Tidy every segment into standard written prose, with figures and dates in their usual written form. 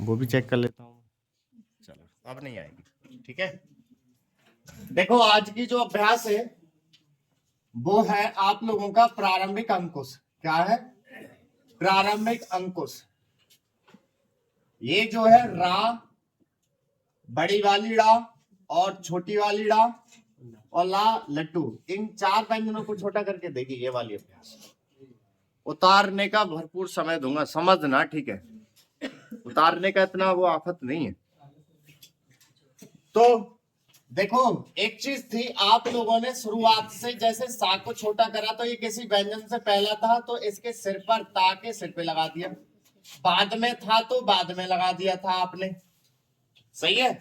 वो भी चेक कर लेता हूँ। चलो अब नहीं आएगी, ठीक है। देखो आज की जो अभ्यास है वो है आप लोगों का प्रारंभिक अंकुश। क्या है? प्रारंभिक अंकुश। ये जो है रा, बड़ी वाली ड़ा और छोटी वाली ड़ा और ला लट्टू, इन चार व्यंजनों को छोटा करके देगी ये वाली अभ्यास। उतारने का भरपूर समय दूंगा, समझना, ठीक है। उतारने का इतना वो आफत नहीं है। तो देखो एक चीज थी, आप लोगों ने शुरुआत से जैसे सा को छोटा करा तो ये किसी व्यंजन से पहला था तो इसके सिर पर ता के सिर पे लगा दिया, बाद में था तो बाद में लगा दिया था आपने, सही है।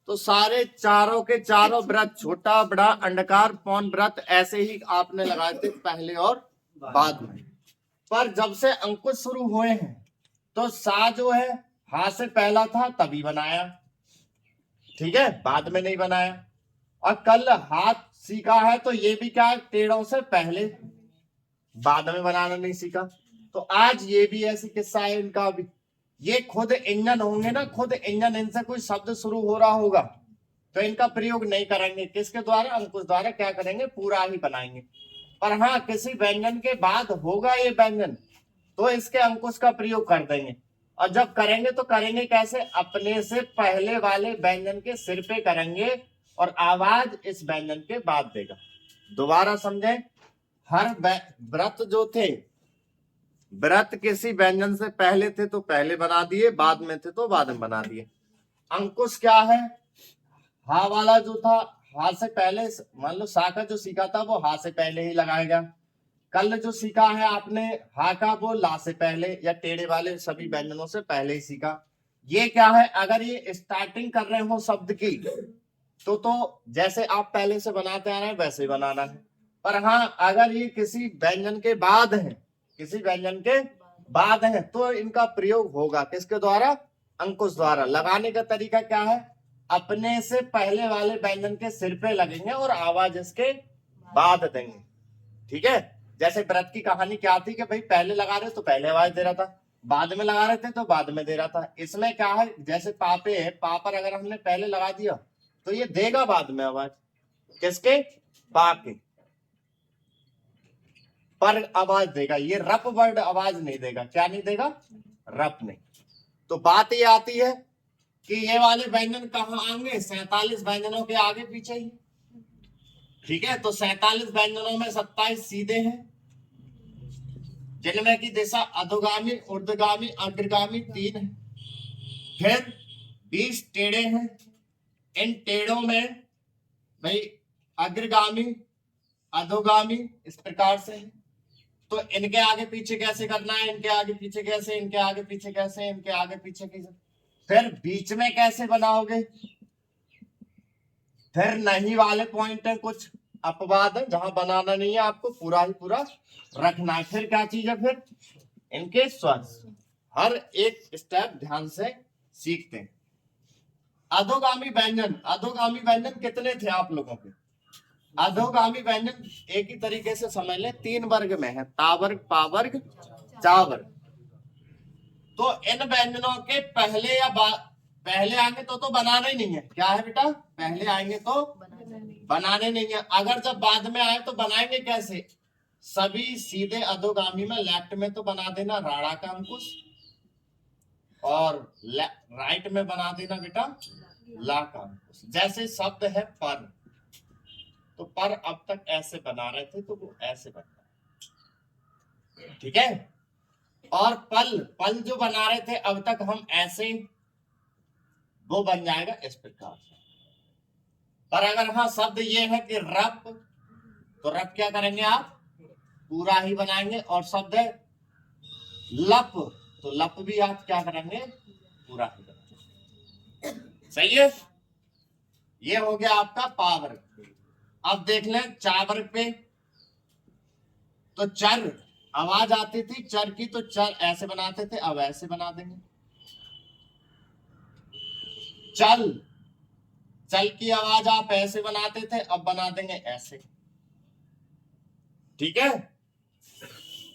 तो सारे चारों के चारों व्रत, छोटा बड़ा अंडकार पौन व्रत ऐसे ही आपने लगाए थे पहले और बाद में। पर जब से अंकुश शुरू हुए हैं तो सा जो है हा से पहला था तभी बनाया, ठीक है, बाद में नहीं बनाया। और कल हाथ सीखा है तो ये भी क्या है, टेढ़ों से पहले, बाद में बनाना नहीं सीखा। तो आज ये भी ऐसी किस्सा है इनका भी। ये खुद इंजन होंगे ना, खुद इंजन, इनसे कोई शब्द शुरू हो रहा होगा तो इनका प्रयोग नहीं करेंगे। किसके द्वारा? अंकुश द्वारा। क्या करेंगे? पूरा ही बनाएंगे। पर हाँ, किसी व्यंजन के बाद होगा ये व्यंजन तो इसके अंकुश का प्रयोग कर देंगे। और जब करेंगे तो करेंगे कैसे? अपने से पहले वाले व्यंजन के सिर पे करेंगे और आवाज इस व्यंजन के बाद देगा। दोबारा समझे, हर व्रत जो थे, व्रत किसी व्यंजन से पहले थे तो पहले बना दिए, बाद में थे तो बाद में बना दिए। अंकुश क्या है? हा वाला जो था, हा से पहले, मान लो सा का जो सीखा था वो हा से पहले ही लगाएगा। कल जो सीखा है आपने हा का, वो ला से पहले या टेढ़े वाले सभी व्यंजनों से पहले ही सीखा। ये क्या है? अगर ये स्टार्टिंग कर रहे हो शब्द की तो जैसे आप पहले से बनाते आ रहे हैं वैसे ही बनाना है। पर हाँ, अगर ये किसी व्यंजन के बाद है, किसी व्यंजन के बाद है तो इनका प्रयोग होगा किसके द्वारा? अंकुश द्वारा। लगाने का तरीका क्या है? अपने से पहले वाले व्यंजन के सिर पे लगेंगे और आवाज इसके बाद देंगे, ठीक है। जैसे व्रत की कहानी क्या थी कि भाई पहले लगा रहे तो पहले आवाज दे रहा था, बाद में लगा रहे थे तो बाद में दे रहा था। इसमें क्या है, जैसे पापे है, पापर अगर हमने पहले लगा दिया तो ये देगा बाद में आवाज किसके? पा के, पर आवाज देगा। ये रप वर्ड आवाज नहीं देगा। क्या नहीं देगा? रप नहीं। तो बात ये आती है कि ये वाले व्यंजन कहाँ आएंगे? 47 व्यंजनों के आगे पीछे ही, ठीक है। तो 47 व्यंजनों में 27 सीधे हैं जिनमें की दिशा अधोगामी, ऊर्ध्वगामी, अग्रगामी 3 है। फिर 20 टेढ़े हैं। इन टेढ़ों में भाई अग्रगामी, अधोगामी इस प्रकार से है। तो इनके आगे पीछे कैसे करना है? इनके आगे पीछे कैसे, इनके आगे पीछे कैसे, इनके आगे पीछे कैसे, फिर बीच में कैसे बनाओगे? फिर नहीं वाले पॉइंट है, कुछ अपवाद है जहां बनाना नहीं है, आपको पूरा ही पूरा रखना है। फिर क्या चीज है? फिर इनके स्वर, हर एक स्टेप ध्यान से सीखते हैं। अधोगामी व्यंजन, अधोगामी व्यंजन कितने थे आप लोगों के? अधोगामी व्यंजन एक ही तरीके से समझ लें, 3 वर्ग में है, ता वर्ग, पा वर्ग, चा वर्ग। तो इन व्यंजनों के पहले या पहले आएंगे तो बनाना ही नहीं है। क्या है बेटा? पहले आएंगे तो बनाने नहीं है। अगर जब बाद में आए तो बनाएंगे कैसे? सभी सीधे अधोगामी में लेफ्ट में तो बना देना राड़ा का अंकुश, और राइट में बना देना बेटा ला का अंकुश। जैसे शब्द है पर, तो पर अब तक ऐसे बना रहे थे तो वो ऐसे बनता है, ठीक है। और पल, पल जो बना रहे थे अब तक हम ऐसे, वो बन जाएगा इस प्रकार से। पर अगर हाँ शब्द ये है कि रप, तो रप क्या करेंगे आप? पूरा ही बनाएंगे। और शब्द है लप, तो लप भी आप क्या करेंगे? पूरा ही बनाएंगे, सही है। ये हो गया आपका पावर। अब देख लें चावर पे, तो चर आवाज आती थी चर की, तो चर ऐसे बनाते थे, अब ऐसे बना देंगे। चल, चल की आवाज आप ऐसे बनाते थे, अब बना देंगे ऐसे, ठीक है।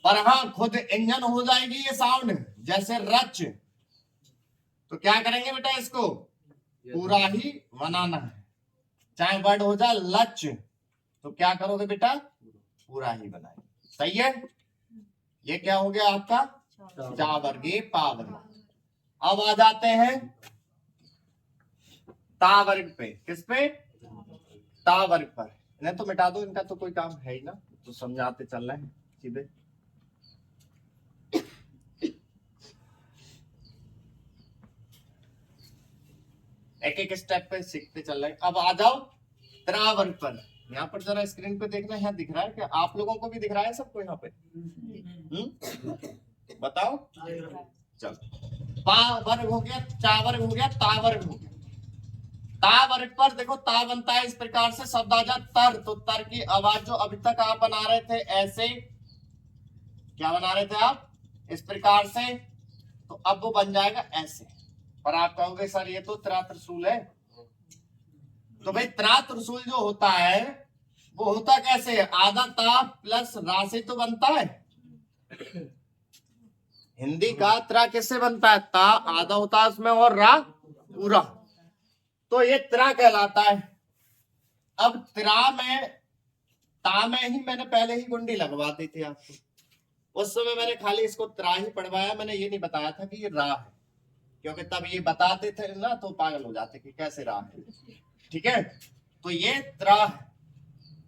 पर हाँ खुद इंजन हो जाएगी ये साउंड। जैसे रच, तो क्या करेंगे बेटा, इसको पूरा ही बनाना है। चाहे वर्ड हो जाए लच, तो क्या करोगे बेटा, पूरा ही बनाएंगे। सही है, ये क्या हो गया आपका चा वर्ग, ये पा वर्ग। अब आ जाते हैं ता वर्ग पे। किस पे, ता वर्ग पर। इन्हें तो मिटा दो, इनका तो कोई काम है ही ना, तो समझाते चल रहे हैं सीधे। एक एक स्टेप पे सीखते चल रहे हैं। अब आ जाओ त्रा वर्ग पर। यहाँ पर जरा स्क्रीन पे देखना, यहाँ दिख रहा है क्या, आप लोगों को भी दिख रहा है सबको यहाँ पे? बताओ। चल, पा वर्ग हो गया, चा वर्ग हो गया, ता वर्ग हो गया। ता वर्ग पर देखो, ता बनता है इस प्रकार से, शब्द आ जाए तर, तो तर की आवाज जो अभी तक आप बना रहे थे ऐसे, क्या बना रहे थे आप, इस प्रकार से, तो अब वो बन जाएगा ऐसे। पर आप कहोगे सर ये तो त्रा त्रिशूल है। तो भाई त्रा त्रिशूल जो होता है वो होता कैसे है, आधा ता प्लस रा से तो बनता है। हिंदी का त्रा किससे बनता है, ता आधा होता है उसमें और रा पूरा, तो ये त्रा कहलाता है। अब त्रा में, ता में ही मैंने पहले ही गुंडी लगवा दी थी आपको, उस समय मैंने खाली इसको त्रा ही पढ़वाया, मैंने ये नहीं बताया था कि ये रा है, क्योंकि तब ये बताते थे ना तो पागल हो जाते कि कैसे रा है। ठीक है, तो ये त्रा है।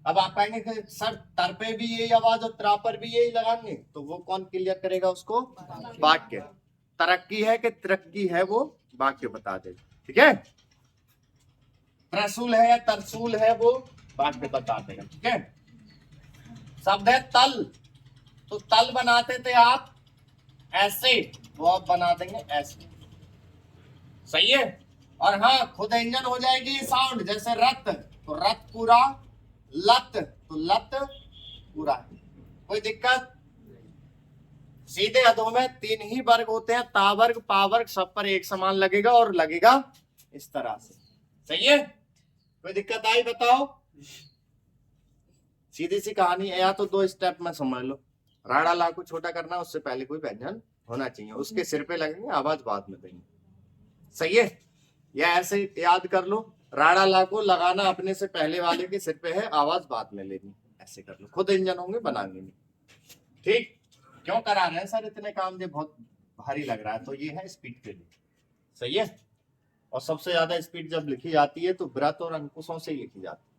अब आप कहेंगे कि सर तर पे भी यही आवाज और त्रा पर भी यही लगाएंगे, तो वो कौन क्लियर करेगा उसको, वाक्य। तरक्की है कि तरक्की है वो वाक्य बता दे। ठीक है, त्रिशूल है या तरसूल है वो वाक्य बता देगा। ठीक है, शब्द है तल, तो तल बनाते थे आप ऐसे, वो आप बना देंगे ऐसे। सही है, और हाँ खुद इंजन हो जाएगी साउंड, जैसे रथ, तो रथ पूरा, लत तो लत पूरा। कोई दिक्कत, सीधे अधों में तीन ही वर्ग होते हैं, ता वर्ग पा वर्ग, सब पर एक समान लगेगा और लगेगा इस तरह से। सही है, कोई दिक्कत आई बताओ। सीधी सी कहानी है, या तो दो स्टेप में समझ लो। राड़ा ला को छोटा करना, उससे पहले कोई व्यंजन होना चाहिए, उसके सिर पे लगेंगे, आवाज बाद में देंगे। सही है, या ऐसे याद कर लो, राड़ा ला को लगाना अपने से पहले वाले के सिर पे है, आवाज बाद में लेनी, ऐसे कर लो, खुद इंजन होंगे बनाएंगे नहीं। ठीक, क्यों करा रहे हैं सर इतने काम, ये बहुत भारी लग रहा है, तो ये है स्पीड के लिए। सही है, और सबसे ज्यादा स्पीड जब लिखी जाती है तो व्रत और अंकुशों से लिखी जाती है।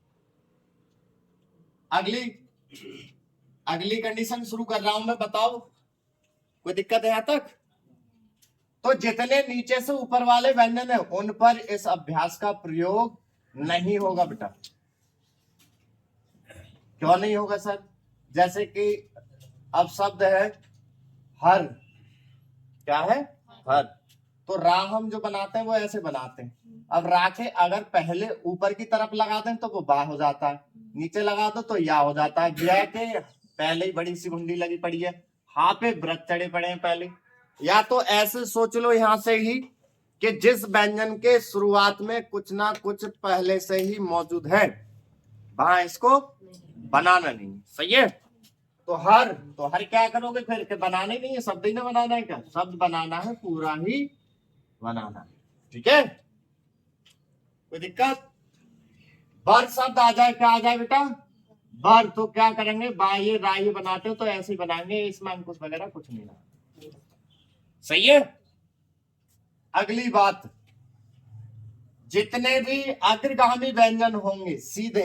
अगली कंडीशन शुरू कर रहा हूं मैं, बताओ कोई दिक्कत है यहां तक। तो जितने नीचे से ऊपर वाले व्यंजन है उन पर इस अभ्यास का प्रयोग नहीं होगा बेटा। क्यों नहीं होगा सर, जैसे कि अब शब्द है हर, क्या है हर, तो रा हम जो बनाते हैं वो ऐसे बनाते हैं। अब रा के अगर पहले ऊपर की तरफ लगा दें तो वो बा हो जाता है, नीचे लगा दो तो या हो जाता है। या के पहले ही बड़ी सी गुंडी लगी पड़ी है, हा पे व्रत चढ़े पड़े हैं पहले। या तो ऐसे सोच लो यहां से ही कि जिस व्यंजन के शुरुआत में कुछ ना कुछ पहले से ही मौजूद है, वहां इसको बनाना नहीं। सही है, तो हर, तो हर क्या करोगे फिर, के बनाना ही नहीं है, शब्द ही ना बनाना है, क्या शब्द बनाना है, पूरा ही बनाना है। ठीक है, कोई दिक्कत। बर शब्द आ जाए, क्या आ जाए बेटा, बर, तो क्या करेंगे, बाह्य राह्य बनाते हो तो ऐसे ही बनाएंगे, इसमें अंकुश वगैरह कुछ नहीं ना। सही है, अगली बात, जितने भी अग्रगामी व्यंजन होंगे सीधे,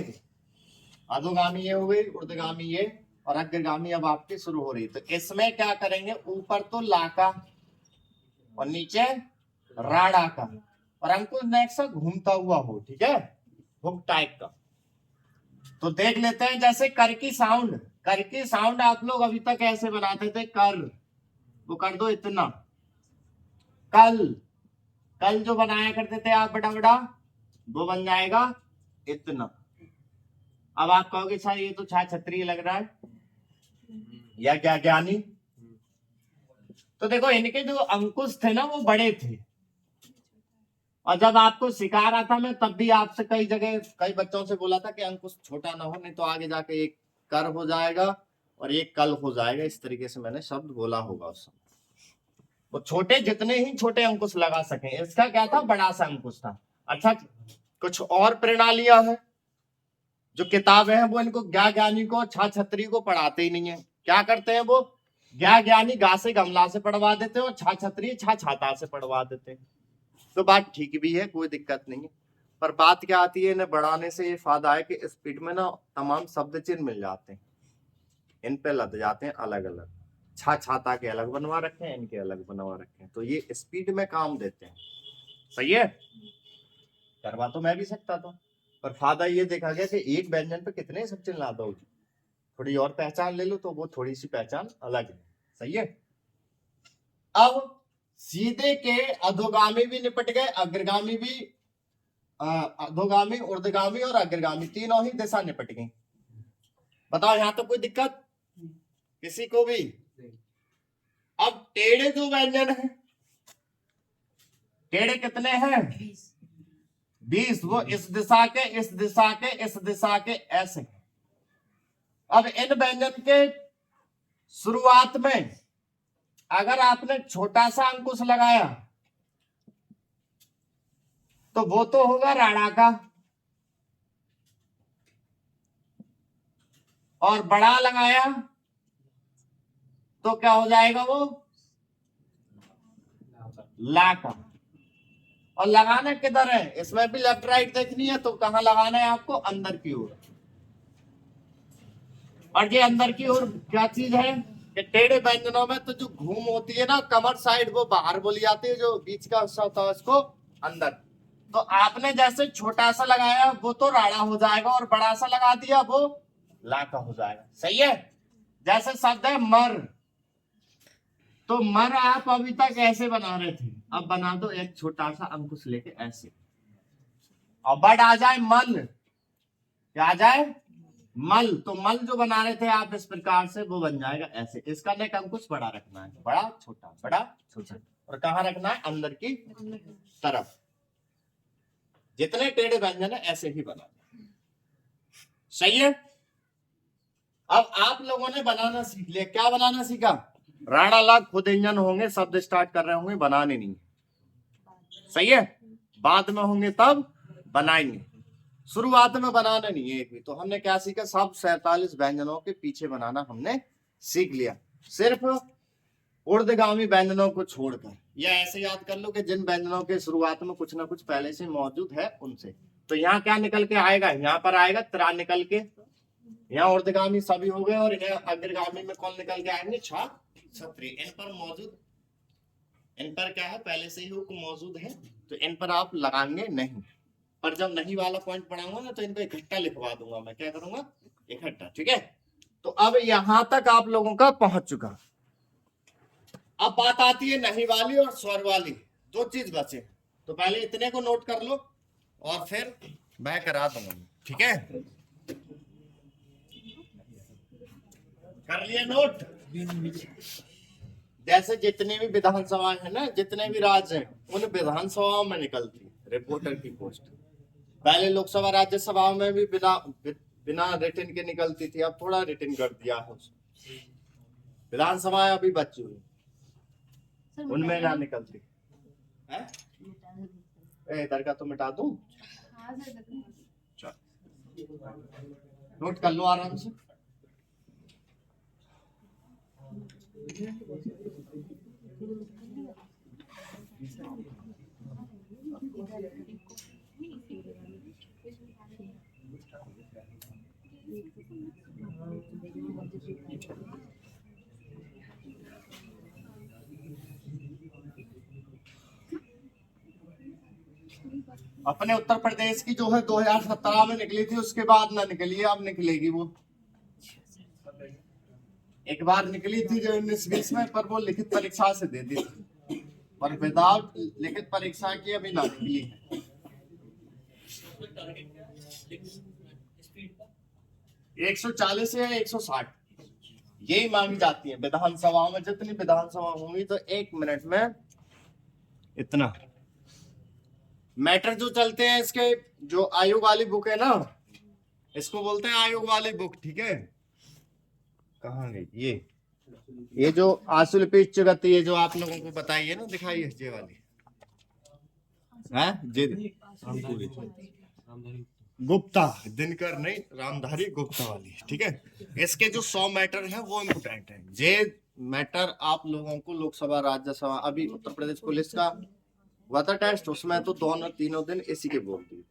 अधोगामी ये हो गई, ऊर्ध्वगामी ये, और अग्रगामी अब आपकी शुरू हो रही, तो इसमें क्या करेंगे, ऊपर तो ला का और नीचे राड़ा का, और अंकुश नेक्स्ट घूमता हुआ हो। ठीक है, हुक टाइप का। तो देख लेते हैं, जैसे कर की साउंड, कर की साउंड आप लोग अभी तक ऐसे बनाते थे, कर, वो कर दो इतना, कल, कल जो बनाया करते थे आप बड़ा बड़ा, वो बन जाएगा इतना। अब आप कहोगे सर ये तो छा छत्री लग रहा है, या क्या ज्ञानी। तो देखो इनके जो अंकुश थे ना वो बड़े थे, और जब आपको सिखा रहा था मैं तब भी आपसे कई जगह कई बच्चों से बोला था कि अंकुश छोटा ना हो, नहीं तो आगे जाके एक कर हो जाएगा और एक कल हो जाएगा, इस तरीके से मैंने शब्द बोला होगा उस समय। तो छोटे जितने ही छोटे अंकुश लगा सके। इसका क्या था, बड़ा सा अंकुश था। अच्छा, कुछ और प्रणालियां हैं जो किताबें हैं वो इनको ज्ञा ज्ञानी को छा छत्री को पढ़ाते ही नहीं है। क्या करते हैं वो, ज्ञा ज्ञानी गा से गमला से पढ़वा देते हैं और छा छत्री छा छाता से पढ़वा देते हैं। तो बात ठीक भी है, कोई दिक्कत नहीं है, पर बात क्या आती है, इन्हें बढ़ाने से ये फायदा है कि स्पीड में ना तमाम शब्द चिन्ह मिल जाते हैं, इन पे लग जाते हैं अलग अलग। छा छाता के अलग बनवा रखे हैं, इनके अलग बनवा रखे हैं, तो ये स्पीड में काम देते हैं। सही है, करवा तो मैं भी सकता था, पर फायदा ये देखा गया कि एक व्यंजन पे कितने सब चिन्ह ला दो, थोड़ी और पहचान ले लो तो वो थोड़ी सी पहचान अलग है। सही है। अब सीधे के अधोगामी भी निपट गए, अग्रगामी भी, अधोगामी ऊर्ध्वगामी और अग्रगामी तीनों ही दिशा निपट गई। बताओ यहां तो कोई दिक्कत किसी को भी। अब टेढ़े दो व्यंजन हैं, टेढ़े कितने हैं, 20। वो इस दिशा के, इस दिशा के, इस दिशा के ऐसे हैं। अब इन व्यंजन के शुरुआत में अगर आपने छोटा सा अंकुश लगाया तो वो तो होगा राणा का, और बड़ा लगाया तो क्या हो जाएगा, वो ला का। और लगाना किधर है, इसमें भी लेफ्ट राइट देखनी है, तो कहां लगाना है आपको, अंदर की ओर। और ये अंदर की ओर क्या चीज है कि टेढ़े व्यंजनों में तो जो घूम होती है ना कमर साइड, वो बाहर बोली जाती है, जो बीच का हिस्सा होता है उसको अंदर। तो आपने जैसे छोटा सा लगाया वो तो राड़ा हो जाएगा, और बड़ा सा लगा दिया वो लाका हो जाएगा। सही है। जैसे शब्द है मर, तो मर आप अभी तक ऐसे बना रहे थे, अब बना दो एक छोटा सा अंकुश लेके ऐसे, और बड़ आ जाए मल, क्या आ जाए, मल। तो मल जो बना रहे थे आप इस प्रकार से, वो बन जाएगा ऐसे। इसका नेक अंकुश बड़ा रखना है, बड़ा छोटा, बड़ा छोटा, और कहाँ रखना है, अंदर की तरफ। जितने टेढ़े व्यंजन है ऐसे ही बना। सही है। अब आप लोगों ने बनाना सीख लिया। क्या बनाना सीखा, राणा लाग खुद इंजन होंगे, शब्द स्टार्ट कर रहे होंगे, बनाने नहीं। सही है, बाद में होंगे तब बनाएंगे, शुरुआत में बनाना नहीं है एक भी। तो हमने क्या सीखा, सब 47 व्यंजनों के पीछे बनाना हमने सीख लिया, सिर्फ ऊर्ध्वगामी व्यंजनों को छोड़कर। या ऐसे याद कर लो कि जिन व्यंजनों के शुरुआत में कुछ ना कुछ पहले से मौजूद है उनसे। तो यहाँ क्या निकल के आएगा, यहाँ पर आएगा त्रा निकल के, यहाँ ऊर्ध्वगामी सभी हो गए, और यहाँ अग्रगामी में कौन निकल के आएंगे, छा छत्री। इन पर मौजूद, इन पर क्या है, पहले से ही हुक्म मौजूद है, तो इन पर आप लगाएंगे नहीं। पर जब नहीं वाला पॉइंट पढ़ाऊंगा ना तो इनको इकट्ठा लिखवा दूंगा मैं, क्या करूंगा, इकट्ठा। ठीक है। तो अब यहां तक आप लोगों का पहुंच चुका। अब बात आती है नहीं वाली और स्वर वाली, दो चीज बचे। तो पहले इतने को नोट कर लो और फिर मैं करा दूंगा। ठीक है, कर लिया नोट। जैसे जितनी भी विधानसभाएं हैं ना, जितने भी राज्य हैं, उन विधानसभाओं में निकलती रिपोर्टर की पोस्ट। पहले लोकसभा राज्यसभा में भी बिना रिटर्न के निकलती थी, अब थोड़ा रिटर्न कर दिया है। विधानसभा अभी बची हुई, उनमें ना निकलती है। इधर का तो मिटा दूं, नोट कर लो आराम से। अपने उत्तर प्रदेश की जो है 2017 में निकली थी, उसके बाद ना निकली है, अब निकलेगी वो। एक बार निकली थी जो 19-20 में, पर वो लिखित परीक्षा से दे दी थी, पर विदाउट लिखित परीक्षा की अभी ना निकली है। 140 या 160 यही मांगी जाती है विधानसभा में। जितनी विधानसभा होंगी तो 1 मिनट में इतना मैटर जो चलते हैं। इसके जो आयोग वाली बुक है ना, इसको बोलते हैं आयोग वाली बुक। ठीक है, कहाँ गई ये, ये जो आंसुल पिच गति ये जो आप लोगों को बताई है ना, दिखाइए ये वाली है जी गुप्ता, दिनकर नहीं, रामधारी गुप्ता वाली, ठीक है। इसके जो 100 मैटर है वो इम्पोर्टेंट है। जे मैटर आप लोगों को लोकसभा राज्यसभा, अभी उत्तर प्रदेश पुलिस का हुआ था टेस्ट, उसमें तो दोनों तीनों दिन इसी के बोल दिए,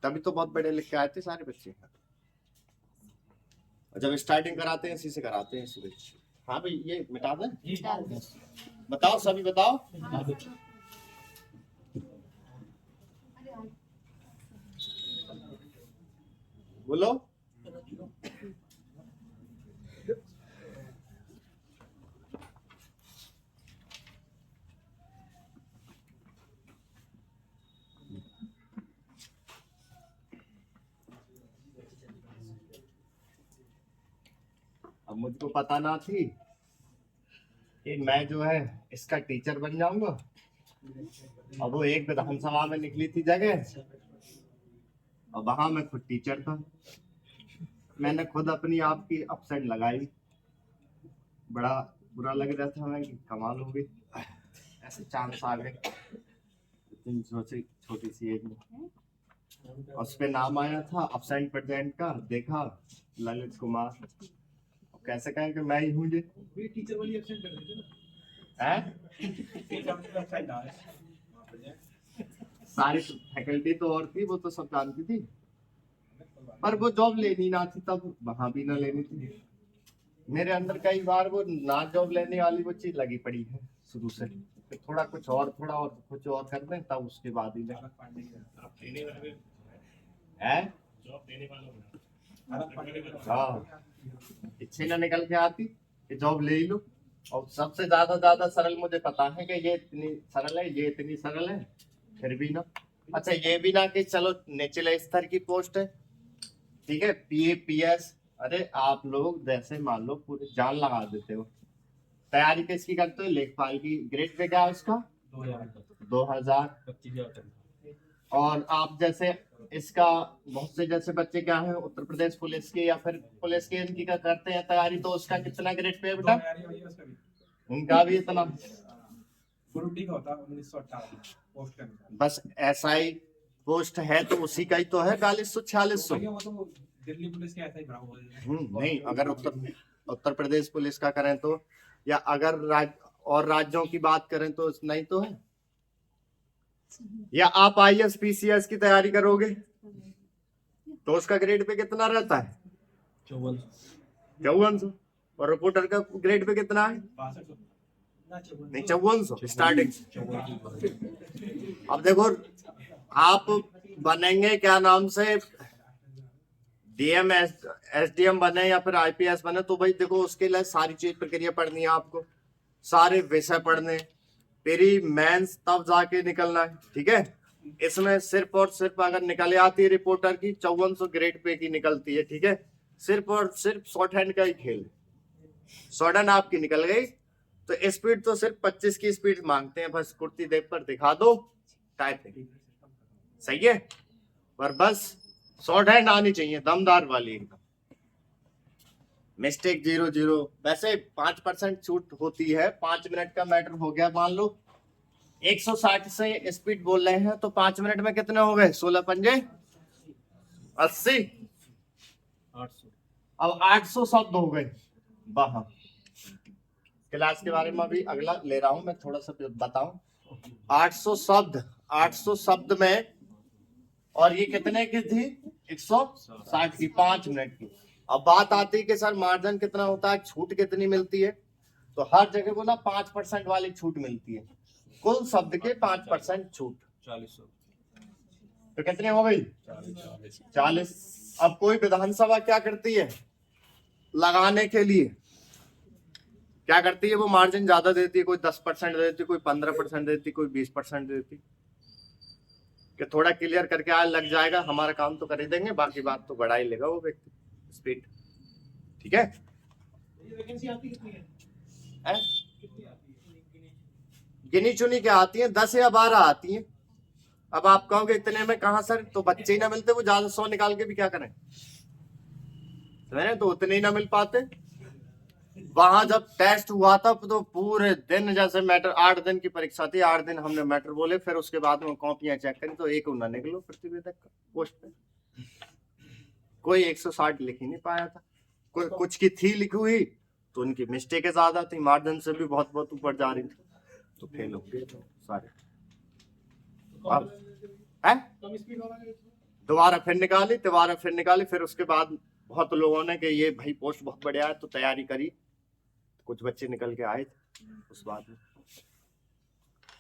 तभी तो बहुत बड़े लिख के आए थे सारे बच्चे। जब स्टार्टिंग कराते हैं इसी से कराते हैं, इसी बच्चे। हाँ भाई ये मिटा दें, बताओ सभी बताओ। बोलो। अब मुझको पता ना थी कि मैं जो है इसका टीचर बन जाऊंगा। अब वो एक विधानसभा में निकली थी जगह, और वहां मैं खुद टीचर था। मैंने खुद अपनी आप की अपसेट लगाई, बड़ा बुरा लग रहा था मैं कि कमाल हो गई, ऐसे चांस आ गए इतनी छोटी सी एज में। उस पे नाम आया था अपसेंट प्रेजेंट का, देखा ललित कुमार, कैसे कहें कि मैं ही हूँ जी। टीचर वाली एब्सेंट कर देते ना, सारी फैकल्टी तो और थी, वो तो सब जानती थी, पर वो जॉब लेनी ना थी तब, वहां भी ना लेनी थी। मेरे अंदर कई बार वो ना जॉब लेने वाली वो चीज लगी पड़ी है शुरू से, थोड़ा कुछ और कुछ और कर दें तब उसके बाद ही है। हाँ, इच्छे ना निकल के आती कि जॉब ले लो। और सबसे ज्यादा सरल मुझे पता है कि ये इतनी सरल है, ये इतनी सरल है, फिर भी ना। अच्छा ये भी ना कि चलो निचले स्तर की पोस्ट है, ठीक है, पीए पीएस, अरे आप लोग जैसे मान लो पूरी जान लगा देते हो, तैयारी किसकी करते हो, लेखपाल की। ग्रेड पे क्या है उसका 2000। और आप जैसे इसका बहुत से जैसे बच्चे क्या है उत्तर प्रदेश पुलिस के या फिर पुलिस के इनकी का करते हैं तैयारी, तो उसका कितना ग्रेड पे है बेटा, उनका भी इतना। बस SI पोस्ट है तो उसी का ही तो है 4200 4600। दिल्ली पुलिस के ऐसा ही नहीं, अगर उत्तर प्रदेश पुलिस का करें तो, या अगर और राज्यों की बात करें तो नहीं तो है। या आप IAS PCS की तैयारी करोगे तो उसका ग्रेड पे कितना रहता है 5400, और रिपोर्टर का ग्रेड पे कितना है नहीं 5400 स्टार्टिंग। अब देखो आप बनेंगे क्या नाम से, DM SDM बने या फिर IPS बने, तो भाई देखो उसके लिए सारी चीज प्रक्रिया पढ़नी है आपको, सारे विषय पढ़ने, प्री मेंस तब जाके निकलना है, ठीक है। इसमें सिर्फ और सिर्फ अगर निकल आती है रिपोर्टर की 5400 ग्रेड पे की निकलती है, ठीक है। सिर्फ और सिर्फ शॉर्ट हैंड का ही खेल, शॉर्ट हैंड आपकी निकल गई तो स्पीड तो सिर्फ 25 की स्पीड मांगते हैं, बस कुर्ती देख पर दिखा दो टाइपिंग, सही है। पर बस शॉर्ट हैंड आनी चाहिए दमदार वाली एकदम, मिस्टेक 0 वैसे 5% छूट होती है, 5 मिनट का मैटर हो गया, मान लो 160 से स्पीड बोल रहे हैं तो 5 मिनट में कितने हो गए 16 पंजे 80, 800, अब 800 शब्द हो गए। वाह, क्लास के बारे में अभी अगला ले रहा हूं मैं, थोड़ा सा बताऊं। 800 शब्द में, और ये कितने की थी 160 की, 5 मिनट की। अब बात आती है कि सर मार्जिन कितना होता है, छूट कितनी मिलती है, तो हर जगह को ना 5% वाली छूट मिलती है, कुल शब्द के 5% छूट, 40। तो कितने हो गई 40। अब कोई विधानसभा क्या करती है, लगाने के लिए क्या करती है, वो मार्जिन ज्यादा देती है, कोई 10% देती, कोई 15% देती, कोई 20% देती, कि थोड़ा क्लियर करके आज लग जाएगा, हमारा काम तो कर ही देंगे, बाकी बात तो बढ़ा ही लेगा वो व्यक्ति स्पीड, ठीक है। गिनी चुनी क्या आती है 10 या 12 आती है। अब आप कहोगे इतने में कहां सर, तो बच्चे ही ना मिलते, वो ज्यादा 100 निकाल के भी क्या करें, तो उतने ही ना मिल पाते। वहां जब टेस्ट हुआ था तो पूरे दिन, जैसे मैटर 8 दिन की परीक्षा थी, 8 दिन हमने मैटर बोले, फिर उसके बाद में कॉपियां चेक करी तो एक ना निकलो प्रतिवेदक पोस्ट पे। कोई 160 लिख ही नहीं पाया था, कोई कुछ की थी लिखी हुई तो उनकी मिस्टेक ज्यादा थी, मार्जिन से भी बहुत बहुत ऊपर जा रही थी, तो फेल हो गए सारे। अब दोबारा फिर निकाली, फिर उसके बाद बहुत लोगों ने कि ये भाई पोस्ट बहुत बढ़िया है, तो तैयारी करी, कुछ बच्चे निकल के आए थे उस बात में।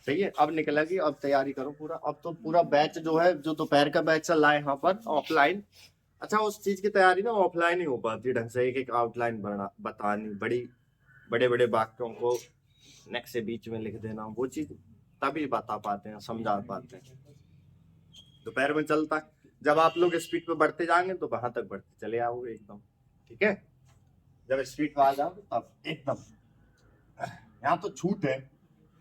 सही है, अब निकलेगी, अब तैयारी करो पूरा। अब तो पूरा बैच जो है, जो दोपहर का बैच चल रहा है यहाँ पर ऑफलाइन, अच्छा उस चीज की तैयारी ना ऑफलाइन ही हो पाती ढंग से, एक एक आउटलाइन बतानी, बड़े बड़े वाक्यों को नेक्स्ट से बीच में लिख देना, वो चीज तभी बता पाते हैं, समझा पाते हैं। दोपहर में चलता है, जब आप लोग स्पीड पे बढ़ते जाएंगे तो वहां तक बढ़ते चले आओगे एकदम, ठीक है। जब स्पीड पे आ जाओ तब एकदम, यहाँ तो छूट है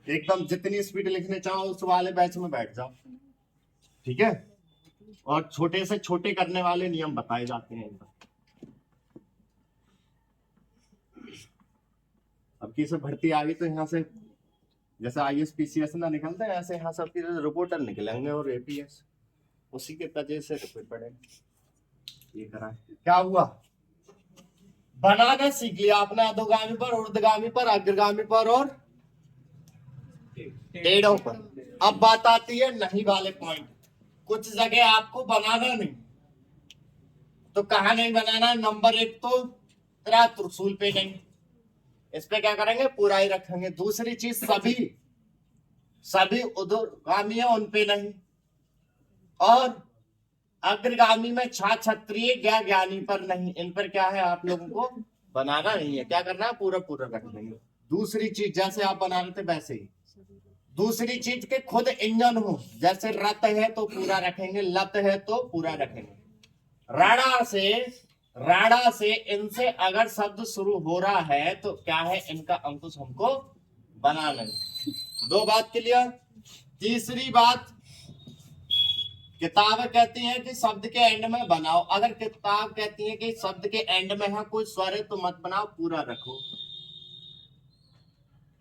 एकदम, जितनी स्पीड लिखने चाहो उस वाले बैच में बैठ जाओ, ठीक है। और छोटे से छोटे करने वाले नियम बताए जाते हैं एकदम। अब की सब भर्ती आ गई तो यहाँ से जैसे IAS PCS ना निकलते हैं, ऐसे यहाँ सबकी रिपोर्टर निकलेंगे और APS, उसी के वजह से रुपए पड़ेंगे। ये करा क्या हुआ, बनाना सीख लिया आपने, अधोगामी पर, ऊर्ध्वगामी पर, अग्रगामी पर और टेढ़ों पर। अब बात आती है नहीं वाले पॉइंट, कुछ जगह आपको बनाना नहीं, तो कहा नहीं बनाना, नंबर 1 तो तेरा त्रिशूल पे नहीं, इस पे क्या करेंगे, पूरा ही रखेंगे। दूसरी चीज, सभी उर्ध्वगामी है उन पे नहीं, और अग्रगामी में क्षत्रिय ज्ञानी पर नहीं, इन पर क्या है आप लोगों को बनाना नहीं है, क्या करना है, पूरा पूरा रख देंगे। दूसरी चीज, जैसे आप बना रहे थे वैसे ही, दूसरी चीज के खुद इंजन हो, जैसे रत है तो पूरा रखेंगे, लत है तो पूरा रखेंगे। राणा से इनसे अगर शब्द शुरू हो रहा है तो क्या है, इनका अंकुश हमको बनाना है। 2 बात क्लियर। तीसरी बात, किताब कहती है कि शब्द के एंड में बनाओ, अगर किताब कहती है कि शब्द के एंड में है कोई स्वर है तो मत बनाओ, पूरा रखो।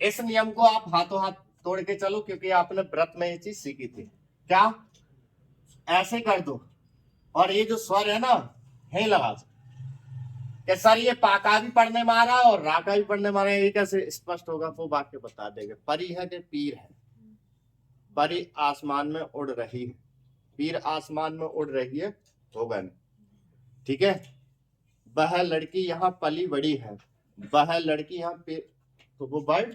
इस नियम को आप हाथों हाथ तोड़ के चलो, क्योंकि आपने व्रत में ये चीज सीखी थी। क्या ऐसे कर दो, और ये जो स्वर है ना, हे लगा कि सर ये पाका भी पढ़ने में आ रहा और राका भी पढ़ने में आ रहा है, ये कैसे स्पष्ट होगा, वो वाक्य बता देंगे। परी है कि पीर है, परी आसमान में उड़ रही है, पीर आसमान में उड़ रही है, होगा नहीं, ठीक है। वह लड़की यहाँ पली बड़ी है, वह लड़की यहाँ पे, तो वो वर्ड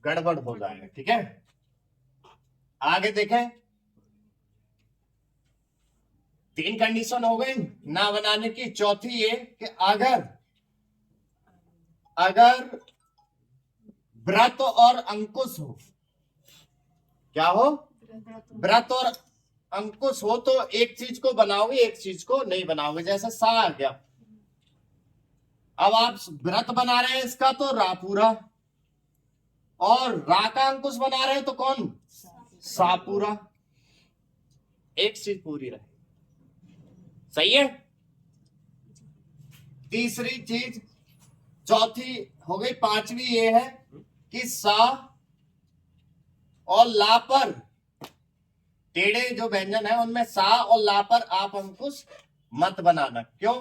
गड़बड़ हो जाएगा, ठीक है। आगे देखें, 3 कंडीशन हो गई ना बनाने की। चौथी ये कि अगर व्रत और अंकुश हो, क्या हो, व्रत और अंकुश हो तो एक चीज को बनाओगे, एक चीज को नहीं बनाओगे। जैसे सा आ गया, अब आप व्रत बना रहे हैं इसका तो रा पूरा, और रा का अंकुश बना रहे हैं तो कौन, सा पूरा, एक चीज पूरी रहे, सही है। तीसरी चीज, चौथी हो गई। पांचवी ये है कि सा और ला पर, टेढ़े जो व्यंजन है उनमें सा और ला पर आप अंकुश मत बनाना। क्यों,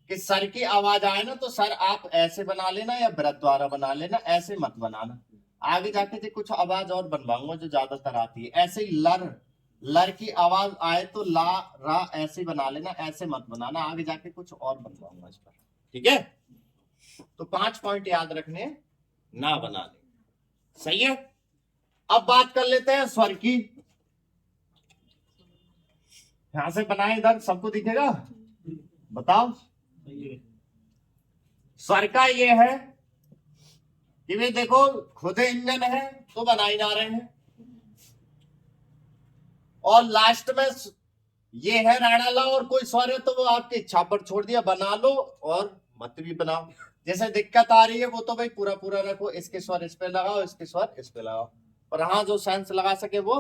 कि सर की आवाज आए ना तो सर आप ऐसे बना लेना या व्रत द्वारा बना लेना, ऐसे मत बनाना। आगे जाके कुछ आवाज और बनवाऊंगा जो ज्यादातर आती है, ऐसे ही लर की आवाज आए तो ला रा ऐसे बना लेना, ऐसे मत बनाना। आगे जाके कुछ और बनवाऊंगा इस पर, ठीक है। तो 5 पॉइंट याद रखने, ना बनाने, सही है। अब बात कर लेते हैं स्वर की। यहां से बनाए, इधर सबको दिखेगा, बताओ। स्वर का ये है कि वे देखो खुद इंजन है तो बना ही ना रहे हैं, और लास्ट में ये है राणा ला और कोई स्वर है तो वो आपकी इच्छा पर छोड़ दिया, बना लो और मत भी बनाओ। जैसे दिक्कत आ रही है वो तो भाई पूरा पूरा रखो, इसके स्वर इस पे लगाओ, इसके स्वर इस पे लगाओ, और हाँ जो सेंस लगा सके वो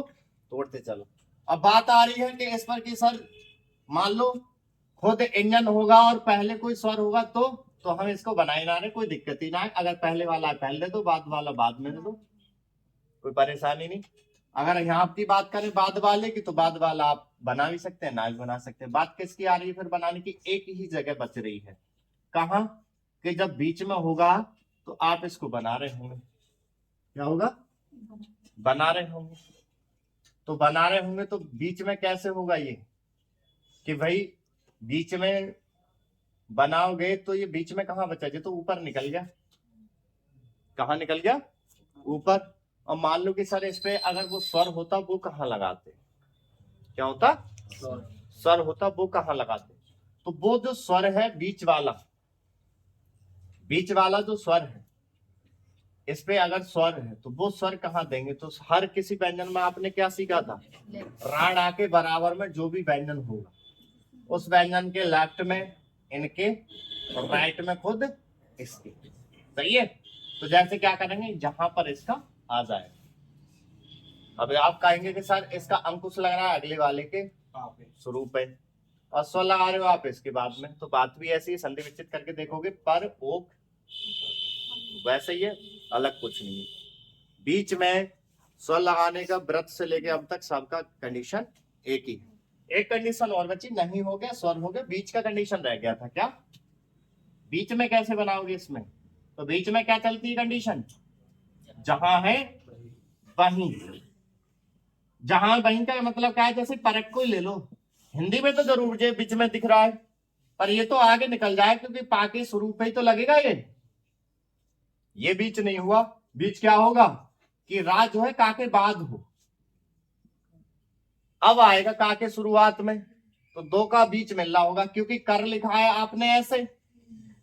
तोड़ते चलो। अब बात आ रही है कि इस पर की सर मान लो खुद इंजन होगा और पहले कोई स्वर होगा तो तो हम इसको बनाए ना रहे, कोई दिक्कत ही ना है। अगर पहले वाला पहले दे दो, बाद वाला बाद में दे दो, कोई परेशानी नहीं। अगर यहाँ की बात करें बाद वाले की, तो बाद वाला आप बना भी सकते हैं, ना भी बना सकते हैं। बात किसकी आ रही है फिर बनाने की? एक ही जगह बच रही है, कहाँ कि जब बीच में होगा तो आप इसको बना रहे होंगे। क्या होगा? बना रहे होंगे। तो बना रहे होंगे तो बीच में कैसे होगा ये कि भाई बीच में बनाओगे तो ये बीच में कहाँ बचा? ये तो ऊपर निकल गया। कहाँ निकल गया? ऊपर। और मान लो कि सर इस पे अगर वो स्वर होता वो कहाँ लगाते? क्या होता? स्वर होता वो कहाँ लगाते? तो वो जो स्वर है बीच वाला जो स्वर है, इस पे अगर स्वर है तो वो स्वर कहाँ देंगे? तो हर किसी व्यंजन में आपने क्या सीखा था? राड़ा के बराबर में जो भी व्यंजन होगा उस व्यंजन के लेफ्ट में इनके और राइट में खुद इसके। सही है? तो जैसे क्या करेंगे, जहां पर इसका आ जाए। अब आप कहेंगे कि सर इसका अंकुश लग रहा है अगले वाले के शुरू पे और स्वर लगा रहे हो आप इसके बाद में, तो बात भी ऐसी संधि विच्छेद करके देखोगे पर ओक वैसे ही है, अलग कुछ नहीं है। बीच में स्वर लगाने का व्रत से लेके अब तक सबका कंडीशन एक ही है। एक कंडीशन और बची, नहीं हो गया स्वर हो गया, बीच का कंडीशन रह गया था। क्या बीच में कैसे बनाओगे इसमें? तो बीच में क्या चलती है कंडीशन? जहां है वहीं। जहां वहीं का मतलब क्या है? जैसे परक को ही ले लो, हिंदी में तो जरूर ये बीच में दिख रहा है पर ये तो आगे निकल जाए क्योंकि पाके स्वरूप पे ही तो लगेगा। ये बीच नहीं हुआ। बीच क्या होगा कि रा जो है का के बाद हो, अब आएगा का के शुरुआत में, तो दो का बीच मिल रहा होगा क्योंकि कर लिखा है आपने ऐसे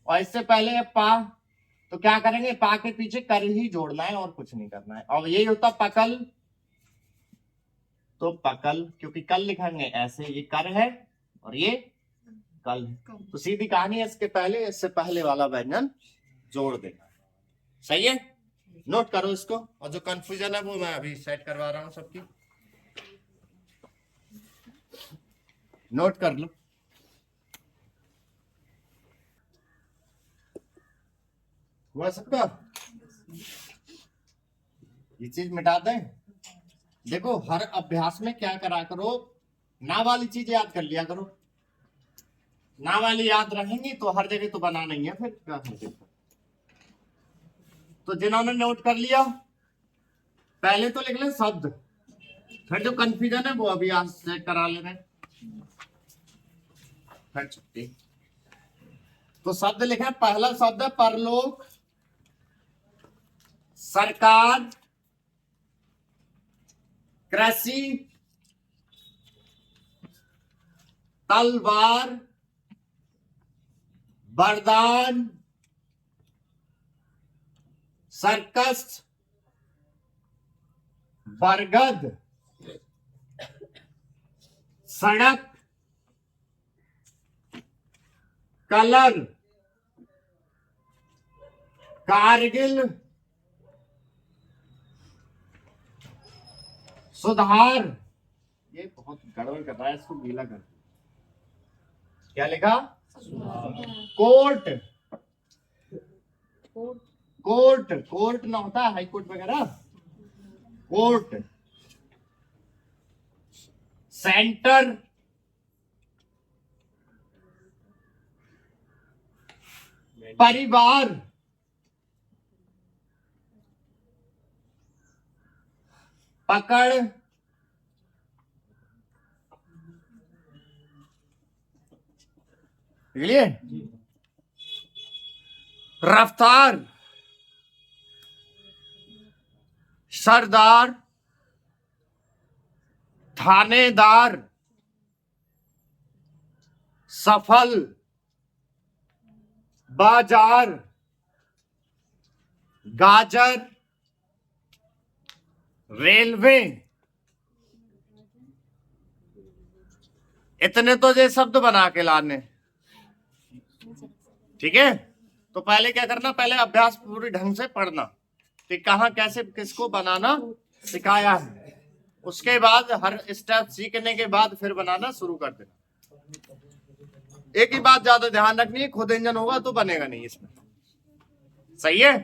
और इससे पहले है पा, तो क्या करेंगे? पा के पीछे कर ही जोड़ना है और कुछ नहीं करना है। और यही होता पकल, तो पकल क्योंकि कल लिखेंगे ऐसे, ये कर है और ये कल है, तो सीधी कहानी है इसके पहले इससे पहले वाला व्यंजन जोड़ देना। सही है? नोट करो इसको, और जो कंफ्यूजन है वो मैं अभी सेट करवा रहा हूं सबकी, नोट कर लो। हुआ सबका? ये चीज मिटा दें। देखो हर अभ्यास में क्या करा करो, ना वाली चीज याद कर लिया करो। ना वाली याद रहेंगी तो हर जगह तो बना नहीं है फिर क्या है। तो जिन्होंने नोट कर लिया पहले तो लिख ले शब्द, फिर जो कंफ्यूजन है वो अभी आज चेक करा ले रहे। फिर छुट्टी। तो शब्द लिखा है, पहला शब्द है परलोक, सरकार, कृषि, तलवार, वरदान, सर्कस, बरगद, सड़क, कलर, कारगिल, सुधार। ये बहुत गड़बड़ कर रहा है, इसको गीला कर। क्या लिखा? कोर्ट, कोर्ट, कोर्ट ना होता है हाई कोर्ट वगैरह, कोर्ट, सेंटर, परिवार, पकड़, रफ्तार, सरदार, थानेदार, सफल, बाजार, गाजर, रेलवे। इतने तो ये शब्द बना के लाने। ठीक है? तो पहले क्या करना, पहले अभ्यास पूरी ढंग से पढ़ना कि कहाँ कैसे किसको बनाना सिखाया है, उसके बाद हर स्टेप सीखने के बाद फिर बनाना शुरू कर देना। एक ही बात ज्यादा ध्यान रखनी है, खुद इंजन होगा तो बनेगा नहीं इसमें। सही है।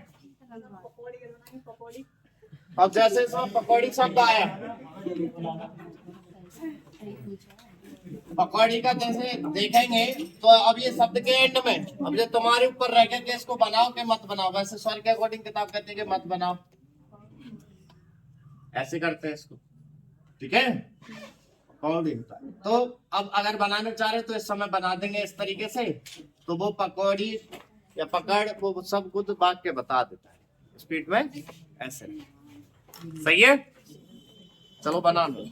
अब जैसे इसमें पकौड़ी शब्द आया, पकौड़ी का जैसे देखेंगे तो अब ये शब्द के एंड में, अब ये तुम्हारे ऊपर रह गया कि इसको बनाओ कि मत बनाओ। वैसे स्वर के अकॉर्डिंग किताब कहती है कि मत बनाओ, ऐसे करते हैं इसको, ठीक है। पकौड़ी होता है तो अब अगर बनाने चाह रहे तो इस समय बना देंगे इस तरीके से, तो वो पकौड़ी या पकड़ वो सब कुछ वाक्य बता देता है स्पीड में, ऐसे। सही है, चलो बना लो।